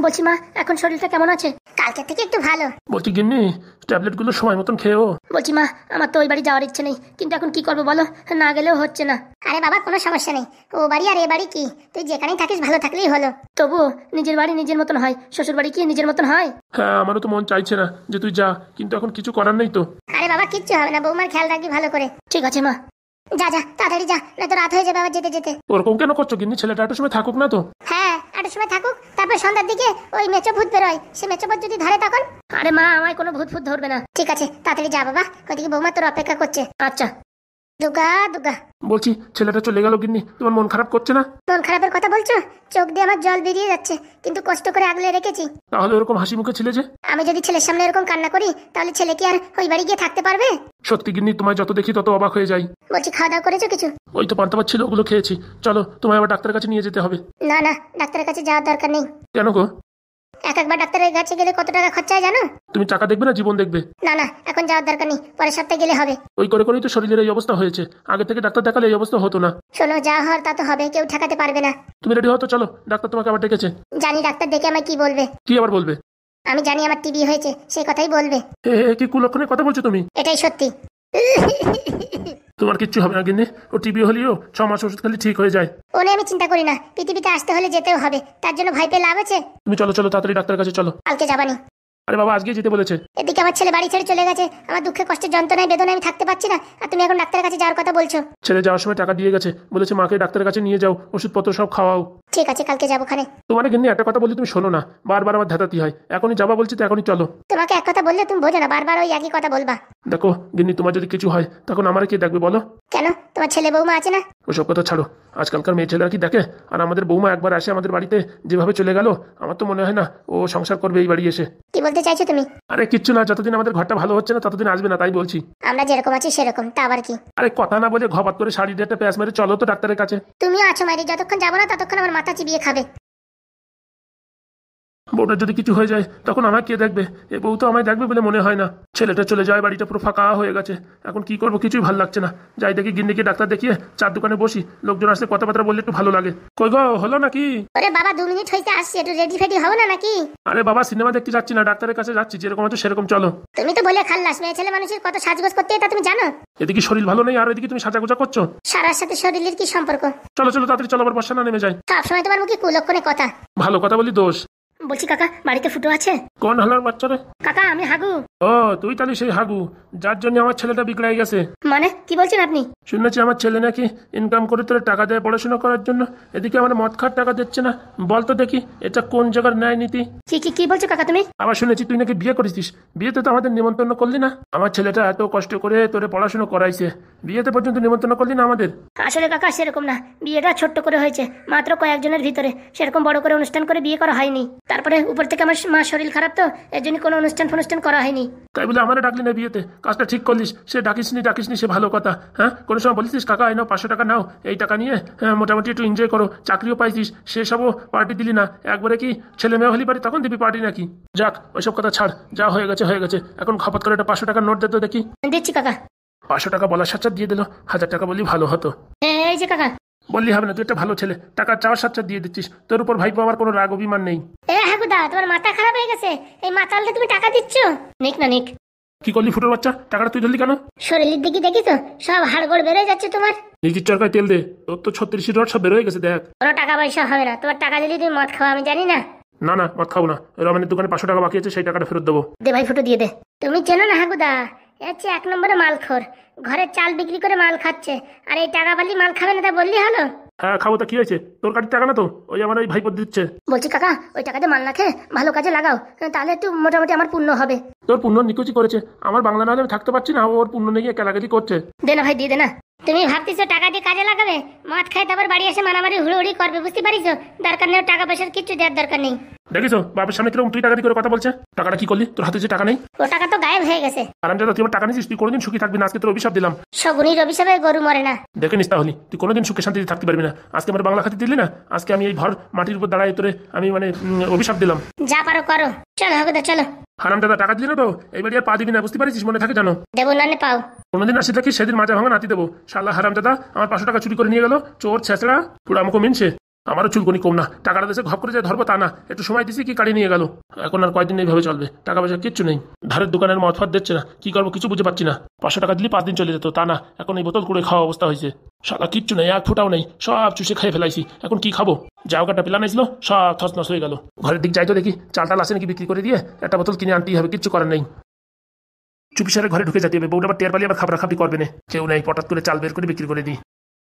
বলছি মা, এখন শরীরটা কেমন আছে? কালকে থেকে একটু ভালো। বলছি গিন্নি, ট্যাবলেটগুলো সময় মতন খেয়েও। বলছি মা, আমার তো ওই বাড়ি যাওয়ার ইচ্ছে নেই, কিন্তু এখন কি করবো বলো, না গেলেও হচ্ছে না। আরে বাবা, কোনো সমস্যা নেই, ও বাড়ি আর এ বাড়ি কি, তুই যেখানেই থাকিস ভালো থাকলেই হলো। তবুও নিজের বাড়ি নিজের মতন হয়, শ্বশুর বাড়ি কি নিজের মতন হয়? হ্যাঁ, আমারও তো মন চাইছে না যে তুই যা, কিন্তু এখন কিছু করার নেই তো। আরে বাবা, কিচ্ছু হবে না, বৌমার খেয়াল রাখবি ভালো করে। ঠিক আছে মা, যা যা তাড়াতাড়ি যা, না তো রাত হয়ে যাবে আবার যেতে যেতে। ওরকম কেন করছো গিন্নি? ছেলেটা একটু সময় থাকুক না তো। হ্যাঁ, একটু সময় থাকুক, তারপর সন্ধ্যার দিকে ওই মেচো ভূত বেরোয়, সে মেচো ভূত যদি ধরে তখন। আরে মা, আমায় কোনো ভূত ভূত ধরবে না। ঠিক আছে, তাড়াতাড়ি যা বাবা, ওইদিকে বৌমা তোর অপেক্ষা করছে। আচ্ছা। দুগা দুগা। বলছি ছেলেটা চলে গেল গিন্নি, তোমার মন খারাপ করছে না? মন খারাপের কথা বলছো? চোখ দিয়ে আমার জল বেরিয়ে যাচ্ছে, কিন্তু কষ্ট করে আগলে রেখেছি। তাহলে ওরকম হাসি মুখে ছেলে যে? আমি যদি ছেলের সামনে এরকম কান্না করি, তাহলে ছেলে কি আর ওই বাড়ি গিয়ে থাকতে পারবে? সত্যি গিন্নি, তোমায় যত দেখি তত অবাক হয়ে যাই। বলছি, খাওয়া দাওয়া করেছো কিছু? ওই তো পান্তা ভাত ছিল, ওগুলো খেয়েছি। চলো, তোমায় আবার ডাক্তারের কাছে নিয়ে যেতে হবে। না না, ডাক্তারের কাছে যাওয়ার দরকার নেই। কেন গো? একবার ডাক্তারের কাছে গেলে কত টাকা খরচা হয় জানো? তুমি টাকা দেখবে না জীবন দেখবে? না না, এখন যাওয়ার দরকার নেই, পরের সপ্তাহে গেলে হবে। ওই করে করেই তো শরীরের এই অবস্থা হয়েছে, আগে থেকে ডাক্তার দেখালে এই অবস্থা হতো না। শোনো, যা হওয়ার তা তো হবে, কেউ ঠেকাতে পারবে না। তুমি রেডি হও তো, চলো, ডাক্তার তোমাকে আবার ডেকেছে। জানি ডাক্তার দেখে আমায় কি বলবে। কি আবার বলবে? আমি জানি আমার টিবি হয়েছে, সেই কথাই বলবে। কি কুলক্ষণের কথা বলছো তুমি? এটাই সত্যি। তোমার কিচ্ছু হবে না গিন্নি, ও টিবি হলেও 6 মাস ওষুধ খেলে ঠিক হয়ে যায়। ও নিয়ে আমি চিন্তা করি না, পৃথিবীতে আসতে হলে যেতেও হবে, তার জন্য ভয় পেয়ে লাভ আছে? তুমি চলো চলো, তাড়াতাড়ি ডাক্তারের কাছে চলো। কালকে যাবানি? আরে বাবা, আজকে যেতে বলেছে। এদিকে আমার ছেলে বাড়ি ছেড়ে চলে গেছে, আমার দুঃখে কষ্টে যন্ত্রণায় বেদনায় আমি থাকতে পারছি না, আর তুমি এখন ডাক্তারের কাছে যাওয়ার কথা বলছো? ছেলে যাওয়ার সময় টাকা দিয়ে গেছে, বলেছে মাকে ডাক্তারের কাছে নিয়ে যাও, ওষুধপত্র সব খাওয়াও। ঠিক আছে, কালকে যাবো খানে। তোমার গিন্নি একটা কথা বলি, তুমি শোনো না, বারবার আমার ধাতাতি হয়। এখনই যাবা বলছি তো এখনই চলো। তোমাকে এক কথা বললে তুমি বোঝো না, বারবার ওই একই কথা বলবা। দেখো গিন্নি, তোমার যদি কিছু হয় তখন আমার কে দেখবে বলো? কেন, তোমার ছেলে বৌমা আছে না? ওসব কথা ছাড়ো, আজকালকার মেয়ে ছেলেরা কি দেখে? আর আমাদের বৌমা একবার আসে আমাদের বাড়িতে, যেভাবে চলে গেল, আমার তো মনে হয় না ও সংসার করবে এই বাড়ি এসে। কি বলতে চাইছো তুমি? আরে কিচ্ছু না, যতদিন আমাদের ঘরটা ভালো হচ্ছে না ততদিন আসবে না, তাই বলছি। আমরা যেরকম আছি সেরকম, তা আবার কি? আরে কথা না বলে ঘপাত করে শাড়ি একটা প্যাঁচ মেরে চলো তো ডাক্তারের কাছে। তুমিও আছো মাইরি, যতক্ষণ যাবো না ততক্ষণ আমার মাথা চিবিয়ে খাবে। বউটার যদি কিছু হয়ে যায় তখন আমায় কে দেখবে? এ বউ তো আমায় দেখবে বলে মনে হয় না। ছেলেটা চলে যায়, বাড়িটা পুরো ফাঁকা হয়ে গেছে, এখন কি করবো কিছুই ভালো লাগছে না। যাই দেখি গিন্নিকে ডাক্তার দেখিয়ে চার দোকানে বসি, লোকজন আসলে কথাবার্তা বললে একটু ভালো লাগে। কই গো, হলো নাকি? ওরে বাবা, 2 মিনিট হইতে আসছি, একটু রেডি ফেডি হও না নাকি? আরে বাবা, সিনেমা দেখতে যাচ্ছি না, ডাক্তারের কাছে যাচ্ছি, যেরকম আছে সেরকম চলো। তুমি তো বলে খাল্লাস, মেয়ে ছেলে মানুষের কত সাজগোজ করতে হয় তা তুমি জানো? এদিকে শরীর ভালো নেই আর এদিকে তুমি সাজাগোজা করছো। সারার সাথে শরীরের কি সম্পর্ক? চলো চলো তাড়াতাড়ি চলো, আবার বর্ষা না নেমে যায়। সবসময় তোমার মুখে কুলক্ষণে কথা। ভালো কথা বলি দোষ। বলছি কাকা, বাড়িতে ফুটো আছে? কোন হালার বাচ্চারে? কাকা, আমি হাগু। ও, তুই তাহলে সেই হাগু যার জন্য আমার ছেলেটা বিগড়াই গেছে। মানে কি বলছেন আপনি? শুনেছি আমার ছেলে নাকি ইনকাম করে তোর টাকা দেয় পড়াশোনা করার জন্য, এদিকে আমার মদ খাওয়ার টাকা দিচ্ছে না। বলতো দেখি এটা কোন জায়গার ন্যায় নীতি? কি কি কি বলছো কাকা তুমি? আবার শুনেছি তুই নাকি বিয়ে করেছিস, বিয়েতে তো আমাদের নিমন্ত্রণ করলি না। আমার ছেলেটা এত কষ্ট করে তোরে পড়াশোনা করাইছে, বিয়েতে পর্যন্ত নিমন্ত্রণ করলি না আমাদের। আসলে কাকা সেরকম না, বিয়েটা ছোট্ট করে হয়েছে, মাত্র কয়েকজনের ভিতরে, সেরকম বড় করে অনুষ্ঠান করে বিয়ে করা হয়নি। তারপরে উপর থেকে আমার মা শরীর খারাপ, তো এর জন্য কোনো অনুষ্ঠান করা হয়নি। তাই বলে আমারে ডাকলি না বিয়েতে? কাজটা ঠিক করলিস, সে ডাকিসনি সে ভালো কথা। হ্যাঁ, কোনো সময় বলিস কাকা এই নাও 500 টাকা নাও, এই টাকা নিয়ে মোটামুটি একটু এনজয় করো, চাকরিও পাইছিস, সেসবও পার্টি দিলি না। একবারে কি ছেলে মেয়ে হলি পারি তখন দিবি পার্টি নাকি? যাক, ওইসব কথা ছাড়, যা হয়ে গেছে হয়ে গেছে। এখন খপত করে একটা 500 টাকার নোট দে তো দেখি। দিচ্ছি কাকা। 500 টাকা বলার সাথে দিয়ে দিল, 1000 টাকা বললি ভালো হতো। এই যে কাকা। বললি হবে না, তুই একটা ভালো ছেলে, টাকা চাওয়ার সাথে দিয়ে দিচ্ছিস, তোর উপর ভাইপো আমার কোনো রাগ অভিমান নেই। হাগুদা, তোমার মাথা খারাপ হয়ে গেছে, এই মাথালটা তুমি টাকা দিচ্ছ? নিক না নিক। কি করলি ফুটোর বাচ্চা, টাকাটা তুই ধরলি কেন? শরীরের দিকে দেখি তো, সব হাড়গোড় বেড়ে যাচ্ছে তোমার। নিজের চরকায় তেল দে, তোর তো 36 রড সব বেরোয় গেছে দেখ। কোনো টাকা পয়সা হবে না, তোমার টাকা দিলে তুমি মদ খাওয়া আমি জানি না। না না, মদ খাবো না, রমেনের দোকানে 500 টাকা বাকি আছে, সেই টাকাটা ফেরত দেবো। দে ভাই, ফুটো দিয়ে দে। তুমি চেনো না হাগুদা, হচ্ছে 1 নম্বরে মালখোর, ঘরের চাল বিক্রি করে মাল খাচ্ছে, আর এই টাকা বালি মাল খাবে না তা বললি হলো? হ্যাঁ খাবো, তা কি হয়েছে? তোর কাটির টাকা না তো, ওই আমার ওই ভাইপো দিচ্ছে। বলছি কাকা, ওই টাকাতে মাল না খেয়ে ভালো কাজে লাগাও, তাহলে একটু মোটামুটি আমার পুণ্য হবে। তোর পুণ্য নিকুচি করেছে, আমার বাংলা না হলে আমি থাকতে পারছি না, ওর পুণ্য নিয়ে কেলাকাটি করছে। দে না ভাই, দিয়ে দে না। তুমি ভাবতেছো টাকা দিয়ে কাজে লাগাবে, মদ খাই তারপর বাড়ি এসে মারামারি হুড়োহুড়ি করবে, বুঝতে পারিছো? দরকার নেই, টাকা পয়সার কিচ্ছু দেওয়ার দরকার নেই। দেখিছো বাপের সামনে কিরকম তুই টাকা দিয়ে করে কথা বলছে? টাকাটা কি করলি? তোর হাতে যে টাকা নেই। ও টাকা তো গায়েব হয়ে গেছে। আরামজাদা, তুই আমার টাকা নিছিস, তুই কোনোদিন সুখী থাকবি না, আজকে তোর অভিশাপ দিলাম। শগুনির অভিশাপে গরু মরে না। দেখে নিস তাহলে, তুই কোনোদিন সুখে শান্তিতে থাকতে পারবি না। আজকে আমার বাংলা খাতি দিলি না, আজকে আমি এই ভর মাটির উপর দাঁড়াই তোরে আমি অভিশাপ দিলাম। যা পারো করো, চলো হাগুদা চলো। হারামজাদা, টাকা দিলি না তো, এইবারে আর পা দিবি না, বুঝতে পারিস? মনে থাকে জানো? দেবো না পাও। কোনোদিন আসি থাকি সেদিন মাজা ভাঙা নাতি দেবো। শালা হারামজাদা আমার 500 টাকা চুরি করে নিয়ে গেল, চোর ছেঁচড়া পুরো আমাকে মিনছে। আমারও চুলকনি কম না, টাকাটা দেশে ঘপ করে যে ধরবো তা না, একটু সময় দিছি কি কাড়ি নিয়ে গেল। এখন আর কয়দিন এইভাবে চলবে, টাকা পয়সা কিচ্ছু নেই, ধারের দোকানের মদ ফাদ দিচ্ছে না, কি করবো কিছু বুঝে পাচ্ছি না। 500 টাকা দিলে 5 দিন চলে যেত, তা না এখন এই বোতল করে খাওয়া অবস্থা হয়েছে। শালা কিচ্ছু নেই, এক ফোঁটাও নেই, সব চুষে খেয়ে ফেলাইছি, এখন কি খাবো? যাও কাটা প্ল্যান ছিল সব থসনস হয়ে গেল। ঘরের দিক যাই তো দেখি চাল টাল আসে নাকি বিক্রি করে দিয়ে একটা বোতল কিনে আনতেই হবে, কিচ্ছু করার নেই। চুপিসারে ঘরে ঢুকে যেতে হবে, বউটা আবার টের পালিয়ে আবার খাবরাখাবরি করবে না, কেউ নেই, পটাত করে চাল বের করে বিক্রি করে দিই।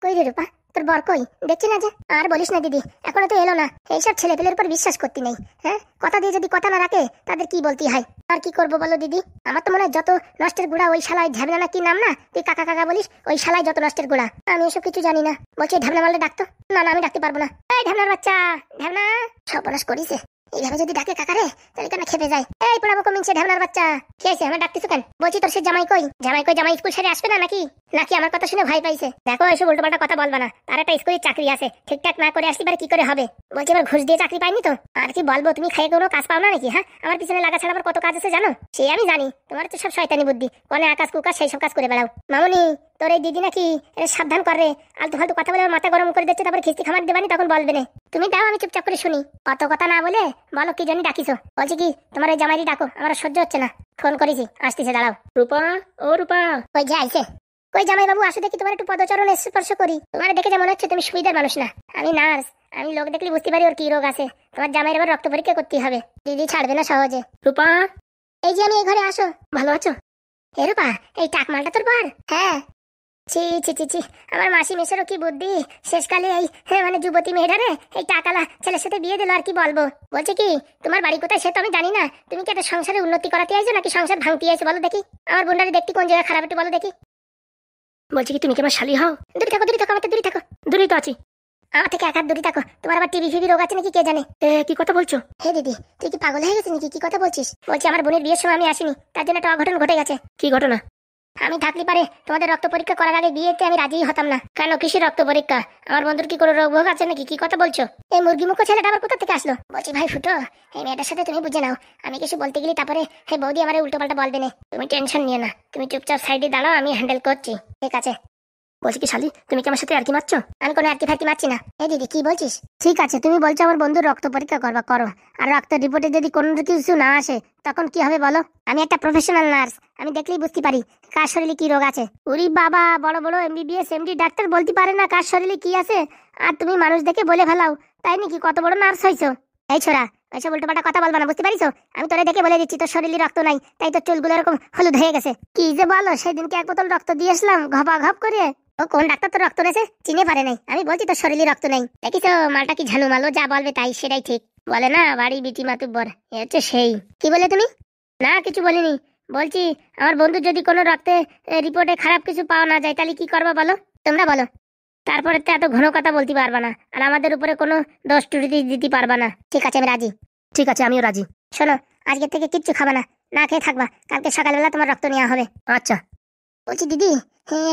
কই রে রূপা, তোর বর কই? দেখছি না যে। আর বলিস না দিদি, এখনো তো এলো না। এইসব ছেলেপেলের উপর বিশ্বাস করতে নেই। হ্যাঁ, কথা দিয়ে যদি কথা না রাখে তাদের কি বলতে হয়? আর কি করবো বলো দিদি? আমার তো মনে হয় যত নষ্টের গুড়া ওই শালায় ঢ্যাবনা না কি নাম না, তুই কাকা কাকা বলিস, ওই শালায় যত নষ্টের গুড়া। আমি এসব কিছু জানি না। বলছি ঢ্যাবনা মারলে ডাকতো না? না আমি ডাকতে পারবো না। এই ঢ্যাবনার বাচ্চা, ঢ্যাবনা, সর্বনাশ করিছে। এইভাবে যদি ডাকে কাকারে তাহলে কেন খেপে যায়। এই পোড়াবো কমিনছে ঢ্যাবনার বাচ্চা, কি হয়েছে? আমার ডাকতেছো কেন? বলছি তোর সে জামাই কই? জামাই কই? জামাই স্কুল ছেড়ে আসবে না নাকি? নাকি আমার কথা শুনে ভয় পাইছে? দেখো এসব উল্টোপাল্টা কথা বলবা না, তার একটা স্কুলের চাকরি আছে, ঠিকঠাক না করে আসলে কি করে হবে? বলছি এবার ঘুষ দিয়ে চাকরি পাইনি তো আর কি বলবো? তুমি খাইয়ে কোনো কাজ পাও না নাকি? হ্যাঁ, আমার পিছনে লাগা ছাড়া আবার কত কাজ আছে জানো? সে আমি জানি, তোমার তো সব শয়তানি বুদ্ধি, কোনে আকাশ কুকাশ সেই সব কাজ করে বেড়াও। মামনি, তোর এই দিদি নাকি সাবধান করে, আলতু ফালতু কথা বলে মাথা গরম করে দিচ্ছে, তারপরে খিস্তি খামার দেবানি, তখন বলবে না। তুমি দাও, আমি চুপচাপ করে শুনি। অত কথা না বলে বলো কি জানি ডাকিছো? বলছি কি তোমার ওই জামাইরি ডাকো, আমার সহ্য হচ্ছে না। ফোন করেছি, আসতেছে, দাঁড়াও। রূপা, ও রূপা, কই যে আইছে? কই জামাই বাবু আসো দেখি, তোমার একটু পদচরণ স্পর্শ করি। তোমার দেখে যেমন হচ্ছে তুমি সুবিধার মানুষ না। আমি নার্স, আমি লোক দেখলে বুঝতে পারি ওর কি রোগ আছে। তোমার জামাইয়ের এবার রক্ত পরীক্ষা করতে হবে, দিদি ছাড়বে না সহজে। রূপা, এই যে আমি এই ঘরে, আসো। ভালো আছো? এ রূপা, এই টাকমালটা তোর বার? হ্যাঁ। ছি ছি ছি ছি, আমার মাসি মেশেরও কি বুদ্ধি, শেষকালে এই মানে যুবতী মেয়েটারে এই টাকালা ছেলের সাথে বিয়ে দিল। আর কি বলবো? বলছে কি তোমার বাড়ি কোথায় সে তো আমি জানি না, তুমি কি একটা সংসারে উন্নতি করাতে আইছো নাকি সংসার ভাঙতে আইছো বলো দেখি? আমার বোনটারে দেখতে কোন জায়গায় খারাপ একটু বলো দেখি। বলছি কি তুমি কি আমার শালি হও? দূরে থাকো, দূরে থাকো, আমার দূরে থাকো। দূরেই তো আছি, আমার থেকে এক হাত দূরে থাকো। তোমার আবার টিভি ফিবি রোগ আছে নাকি কে জানে? কি কথা বলছো? হে দিদি, তুই কি পাগল হয়ে গেছিস নাকি? কি কথা বলছিস? বলছি আমার বোনের বিয়ের সময় আমি আসিনি, তার জন্য একটা অঘটন ঘটে গেছে। কি ঘটনা? আমি থাকলে পারে তোমাদের রক্ত পরীক্ষা করার আগে বিয়েতে আমি রাজিই হতাম না। কেন, কিসের রক্ত পরীক্ষা? আমার বন্ধুর কি কোনো রোগ ভোগ আছে নাকি? কি কথা বলছো? এই মুরগি মুখ ছেলেটা আবার কোথা থেকে আসলো? বলছি ভাই ফুটো, এই মেয়েটার সাথে তুমি বুঝে নাও, আমি কিছু বলতে গেলি তারপরে হে বৌদি আমার উল্টো পাল্টা বলবে না। তুমি টেনশন নিয়ে না, তুমি চুপচাপ সাইডে দাঁড়াও, আমি হ্যান্ডেল করছি, ঠিক আছে? বলছি কি শালি, তুমি কি আমার সাথে আর কি মারছো? আমি কোনো আর কি ফার্কি মারছি না। এই দিদি কি বলছিস? ঠিক আছে, তুমি বলছো আমার বন্ধুর রক্ত পরীক্ষা করবা, করো। আর রক্ত রিপোর্টে যদি কোনো কিছু না আসে তখন কি হবে বলো? আমি একটা প্রফেশনাল নার্স, আমি দেখলেই বুঝতে পারি কার শরীরে কি রোগ আছে। উরি বাবা, বড় বড় এমবিবিএস এমডি ডাক্তার বলতে পারে না কার শরীরে কি আছে, আর তুমি মানুষ দেখে বলে ফেলাও, তাই নাকি? কত বড় নার্স হইছো? এই ছোড়া, ওইসব উল্টোপাল্টা কথা বলবা না, বুঝতে পারিস? আমি তোরে দেখে বলে দিচ্ছি তোর শরীরে রক্ত নাই, তাই তোর চুলগুলো এরকম হলুদ হয়ে গেছে। কি যে বলো, সেদিনকে এক বোতল রক্ত দিয়ে আসলাম ঘপা ঘপ করে। ও কোন ডাক্তার তোর রক্ত রয়েছে চিনে পারে নাই। আমি বলছি তোর শরীরে রক্ত নাই, দেখিস মালটা কি ঝানু মালো, যা বলবে তাই সেটাই ঠিক। বলে না বাড়ি বিটি মাতুব্বর, এ হচ্ছে সেই। কি বলে তুমি? না কিছু বলিনি, বলছি আমার বন্ধু যদি কোনো রক্তে রিপোর্টে খারাপ কিছু পাওয়া না যায় তাহলে কি করবা বলো? তোমরা বলো। তারপরে তো এত ঘন কথা বলতে পারবা না, আর আমাদের উপরে কোনো দোষ টুটি দিতে পারবা না। ঠিক আছে আমি রাজি। ঠিক আছে আমিও রাজি। শোনো, আজকে থেকে কিচ্ছু খাবা না, না খেয়ে থাকবা, কালকে সকালবেলা তোমার রক্ত নেওয়া হবে। আচ্ছা। বলছি দিদি,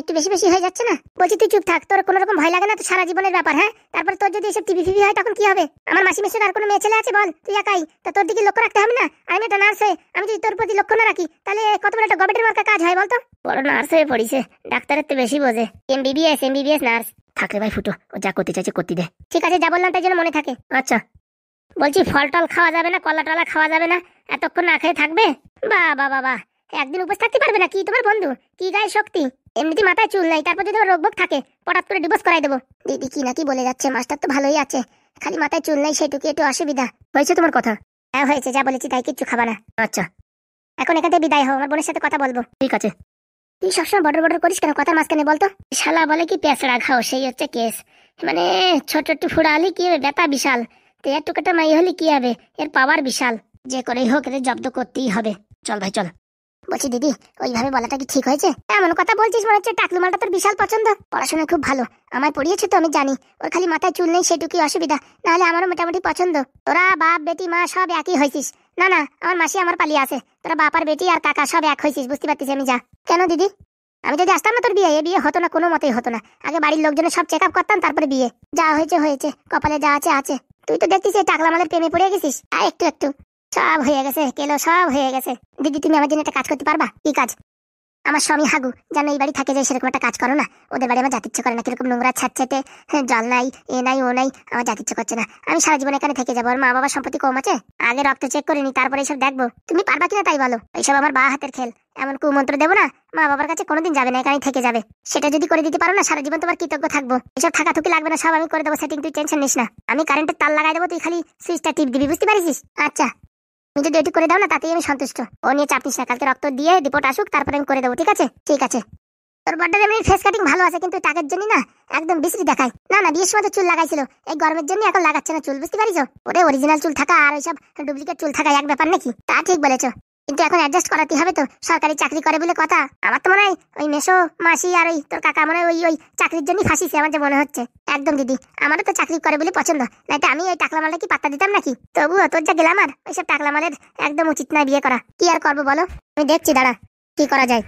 একটু বেশি বেশি হয়ে যাচ্ছে না? বলছি তুই চুপ থাক, তোর কোনো রকম ভয় লাগে না? তো সারা জীবনের ব্যাপার। হ্যাঁ, তারপর তোর যদি এসব টিভি ফিভি হয় তখন কি হবে? আমার মাসি মেসের আর কোনো মেয়ে ছেলে আছে বল? তুই একাই, তা তোর দিকে লক্ষ্য রাখতে হবে না? আমি একটা নার্স হয়ে আমি যদি তোর প্রতি লক্ষ্য না রাখি তাহলে কত বড় একটা গবেটের মার্কা কাজ হয় বলতো? বড় নার্স হয়ে পড়িছে, ডাক্তারের তো বেশি বোঝে। MBBS nurse. থাকলে ভাই ফুটো, ও যা করতে চাইছে করতে দে। ঠিক আছে, যা বললাম তাই জন্য মনে থাকে। আচ্ছা। বলছি ফল টল খাওয়া যাবে না, কলা টলা খাওয়া যাবে না, এতক্ষণ না খেয়ে থাকবে? বাবা বাবা, একদিন উপোস থাকতে পারবে না কি তোমার বন্ধু? কি গায়ে শক্তি! এমনিতে মাথায় চুল নাই, তারপর যদি রোগ ভোগ থাকে পটাত করে ডিভোর্স করাই দেবো। দিদি কি নাকি বলে যাচ্ছে, মাস্টার তো ভালোই আছে, খালি মাথায় চুল নাই সেটুকু একটু অসুবিধা। হয়েছে তোমার কথা? হ্যাঁ হয়েছে, যা বলেছি তাই, কিচ্ছু খাবা না। আচ্ছা, এখন এখান থেকে বিদায় হও, আমার বোনের সাথে কথা বলবো। ঠিক আছে। তুই সবসময় বর্ডর বর্ডর করিস কেন কথার মাঝখানে বলতো? শালা বলে কি পেঁচড়া খাও, সেই হচ্ছে কেস। মানে ছোট একটু ফুড়া হলে কি হবে, ব্যথা বিশাল। তো একটু কাটা মাই হলে কি হবে, এর পাওয়ার বিশাল। যে করেই হোক এদের জব্দ করতেই হবে। চল ভাই চল। বলছি দিদি, ওইভাবে বলাটা কি ঠিক হয়েছে? এমন কথা বলছিস মনে হচ্ছে টাকলু মালটা তোর বিশাল পছন্দ। পড়াশোনা খুব ভালো, আমায় পড়িয়েছে তো আমি জানি। ওর খালি মাথায় চুল নেই সেটুকুই অসুবিধা, নাহলে আমারও মোটামুটি পছন্দ। তোরা বাপ বেটি মা সব একই হয়েছিস। না না, আমার মাসি আমার পালিয়ে আছে, তোরা বাপ আর বেটি আর কাকা সব এক হয়েছিস, বুঝতে পারছিস আমি। যা। কেন দিদি? আমি যদি আসতাম না তোর বিয়ে, এ বিয়ে হতো না, কোনো মতেই হতো না। আগে বাড়ির লোকজনের সব চেক আপ করতাম, তারপরে বিয়ে। যা হয়েছে হয়েছে, কপালে যা আছে আছে। তুই তো দেখছিস এই টাকলা মালের প্রেমে পড়ে গেছিস। আর একটু একটু সব হয়ে গেছে, কেলো সব হয়ে গেছে। দিদি তুমি আমার জন্য একটা কাজ করতে পারবা? কি কাজ? আমার স্বামী হাগু যেন এই বাড়ি থাকে যায় সেরকম একটা কাজ করো না। ওদের বাড়ি আমার যাতে ইচ্ছে করে না, কিরকম নোংরা ছাড়ছেটে, জল নাই, এ নাই ও নাই, আমার যাতে ইচ্ছে করছে না। আমি সারা জীবন এখানে থেকে যাবো। আর মা বাবার সম্পত্তি কম আছে, আগে রক্ত চেক করে নি, তারপরে এসব দেখবো। তুমি পারবা কিনা তাই বলো। এইসব আমার বা হাতের খেল। এমন কুমন্ত্র দেবো না, মা বাবার কাছে কোনোদিন যাবে না, এখানেই থেকে যাবে। সেটা যদি করে দিতে পারো না, সারা জীবন তোমার কৃতজ্ঞ থাকবো। এসব থাকাথুকি লাগবে না, সব আমি করে দেবো সেটিং, তুই টেনশন নিস না। আমি কারেন্টের তার লাগাই দেবো, তুই খালি সুইচটা টিপ দিবি, বুঝতে পারিস? আচ্ছা, তুমি যদি এটু করে দাও না তাতেই আমি সন্তুষ্ট। ও নিয়ে চাপ নিস না, কালকে রক্ত দিয়ে রিপোর্ট আসুক, তারপরে আমি করে দেবো, ঠিক আছে? ঠিক আছে। তোর বড্ডার এমনি ফেস কাটিং ভালো আছে, কিন্তু টাকের জন্য না একদম বিশ্রী দেখায়। না না, বিয়ের সময় তো চুল লাগাইছিল, এই গরমের জন্য এখন লাগাচ্ছে না চুল, বুঝতে পারিস? ওরে অরিজিনাল চুল থাকা আর ওইসব ডুপ্লিকেট চুল থাকা এক ব্যাপার নাকি? তা ঠিক বলেছো, কিন্তু এখন অ্যাডজাস্ট করাতে হবে তো, সরকারি চাকরি করে বলে কথা। আমার তো মনে হয় ওই মেশো মাসি আর ওই তোর কাকা মনে হয় ওই চাকরির জন্যই ফাঁসিছে, আমার যে মনে হচ্ছে। একদম দিদি, আমারও তো চাকরি করে বলে পছন্দ, নাইতো আমি ওই টাকলা মালটা কি পাত্তা দিতাম নাকি? তবুও তোর যা গ্ল্যামার, ওইসব টাকলা মালের একদম উচিত নয় বিয়ে করা। কি আর করবো বলো, আমি দেখছি, দাঁড়া কি করা যায়।